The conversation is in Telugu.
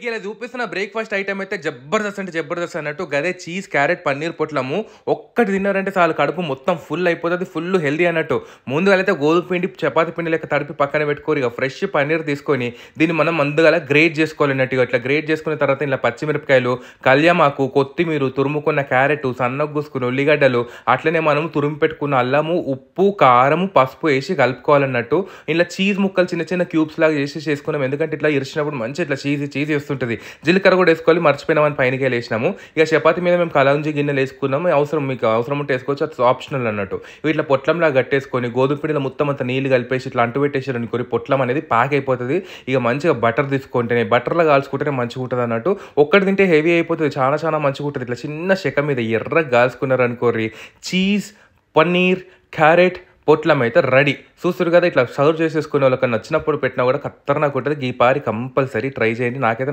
ఇలా చూపిస్తున్న బ్రేక్‌ఫాస్ట్ ఐటెమ్ అయితే జబర్దస్త్ అంటే జబర్దస్త్ అన్నట్టు గదే చీజ్, క్యారెట్, పన్నీర్ పొట్లము. ఒక్కటి తిన్నారంటే చాలు కడుపు మొత్తం ఫుల్ అయిపోతది. ఫుల్ హెల్తీ అన్నట్టు. ముందుగాలైతే గోధుమ పిండి, చపాతీ పిండి లెక్క తడిపి పక్కన పెట్టుకొని ఇక ఫ్రెష్ పన్నీర్ తీసుకొని దీన్ని మనం ముందుగాల గ్రేట్ చేసుకోవాలన్నట్టు. ఇట్లా గ్రేట్ చేసుకున్న తర్వాత ఇలా పచ్చిమిరపకాయలు, కల్యమాకు, కొత్తిమీర, తురుముకున్న క్యారెట్, సన్నగా కోసుకున్న ఉల్లిగడ్డలు, అట్లనే మనం తురిమి పెట్టుకున్న అల్లము, ఉప్పు, కారము, పసుపు వేసి కలుపుకోవాలన్నట్టు. ఇలా చీజ్ ముక్కలు చిన్న చిన్న క్యూబ్స్ లాగా చేసి చేసుకున్నాం. ఎందుకంటే ఇట్లా ఇరిచినప్పుడు మంచి ఇట్లా చీజ్ వస్తుంటది. జీలకర్ర కూడా వేసుకోవాలి. మర్చిపోయినామని పైనకాయలు వేసినాము. ఇక చపాతీ మీద మేము కలంజీ గిన్నెలు వేసుకున్నాము. మీకు అవసరం ఉంటే వేసుకోవచ్చు. అది ఆప్షనల్ అన్నట్టు. ఇట్లా పొట్లంలా కట్టేసుకొని గోధుమ పిండిలో మొత్తం అంత నీళ్ళు కలిపేసి ఇట్లా అంటు పెట్టేసారు అనుకోని పొట్లం అనేది ప్యాక్ అయిపోతుంది. ఇక మంచిగా బటర్ తీసుకుంటేనే బటర్లో కాల్చుకుంటేనే మంచిగా ఉంటుంది అన్నట్టు. ఒక్కటి తింటే హెవీ అయిపోతుంది. చాలా మంచిగా ఉంటుంది. ఇట్లా చిన్న చెక్క మీద ఎర్రగా కాల్చుకున్నారు అనుకోర్రి చీజ్, పన్నీర్, క్యారెట్ పొట్లం అయితే రెడీ. చూస్తారు కదా ఇట్లా సర్వ్ చేసేసుకునే వాళ్ళకి నచ్చినప్పుడు పెట్టినా కూడా ఖతర్నాక్ ఉంటుంది. ఈ పారి కంపల్సరీ ట్రై చేయండి. నాకైతే